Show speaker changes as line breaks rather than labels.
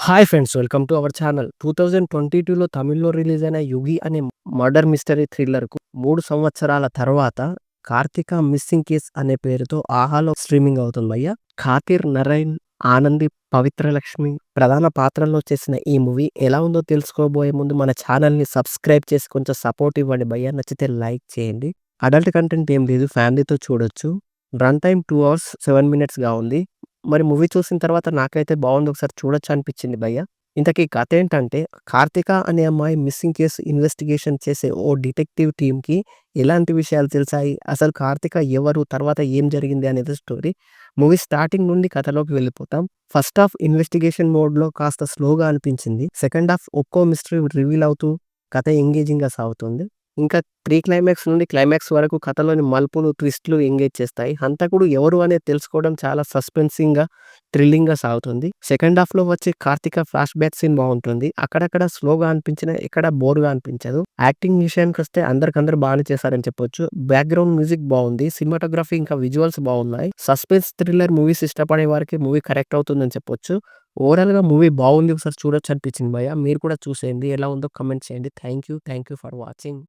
Hi friends, welcome to our channel. 2022లో తమిళ్‌లో release అయిన 'యుగి' అనే మర్డర్ మిస్టరీ థ్రిల్లర్‌కు 3 సంవత్సరాల తర్వాత 'కార్తీక మిస్సింగ్ కేస్' అనే పేరుతో ఆహాలో స్ట్రీమింగ్ అవుతుంది భయ్యా. ఖాతిర్ నరైన్, ఆనంది పవిత్ర లక్ష్మి ప్రధాన పాత్రల్లో చేసిన ఈ మూవీ ఎలా ఉందో తెలుసుకోబోయే ముందు మన ఛానల్‌ని సబ్స్క్రైబ్ చేసి కొంచెం సపోర్ట్ ఇవ్వండి భయ్యా. నచ్చితే లైక్ చేయండి. అడల్ట్ కంటెంట్ ఏం లేదు, ఫ్యామిలీతో చూడొచ్చు. రన్ టైమ్ 2 అవర్స్ 7 మినిట్స్‌గా ఉంది. మరి మూవీ చూసిన తర్వాత నాకైతే బావుంది. ఒకసారి చూడొచ్చు అనిపించింది భయ్య. ఇంతకీ కథేంటంటే, కార్తిక అనే అమ్మాయి మిస్సింగ్ కేస్ ఇన్వెస్టిగేషన్ చేసే ఓ డిటెక్టివ్ టీమ్‌కి ఎలాంటి విషయాలు తెలిసాయి? అసలు కార్తిక ఎవరు? తర్వాత ఏం జరిగింది? అనేది స్టోరీ. మూవీ స్టార్టింగ్ నుండి కథలోకి వెళ్ళిపోతాం. ఫస్ట్ హాఫ్ ఇన్వెస్టిగేషన్ మోడ్‌లో కాస్త స్లోగా అనిపించింది. సెకండ్ హాఫ్ ఒక్కో మిస్టరీ రివీల్ అవుతూ కథ ఎంగేజింగ్‌గా సాగుతుంది. ఇంకా ప్రీ క్లైమాక్స్ నుండి క్లైమాక్స్ వరకు కథలోని మలుపులు, ట్విస్ట్‌లు ఎంగేజ్ చేస్తాయి. హంతకుడు ఎవరు అనేది తెలుసుకోవడం చాలా సస్పెన్సింగ్‌గా, థ్రిల్లింగ్‌గా సాగుతుంది. సెకండ్ హాఫ్‌లో వచ్చే కార్తీక ఫ్లాష్ బ్యాక్ సీన్ బావుంటుంది. అక్కడక్కడ స్లోగా అనిపించినా ఎక్కడ బోర్‌గా అనిపించదు. యాక్టింగ్ విషయానికొస్తే అందరికందరూ బాగానే చేశారని చెప్పొచ్చు. బ్యాక్‌గ్రౌండ్ మ్యూజిక్ బావుంది. సినిమాటోగ్రఫీ ఇంకా విజువల్స్ బావున్నాయి. సస్పెన్స్ థ్రిల్లర్ మూవీస్ ఇష్టపడే వారికి మూవీ కరెక్ట్ అవుతుందని చెప్పొచ్చు. ఓవరాల్‌గా మూవీ బావుంది. ఒకసారి చూడొచ్చు అనిపించింది భయ్యా. మీరు కూడా చూసేయండి. ఎలా ఉందో కామెంట్ చేయండి. Thank you for watching.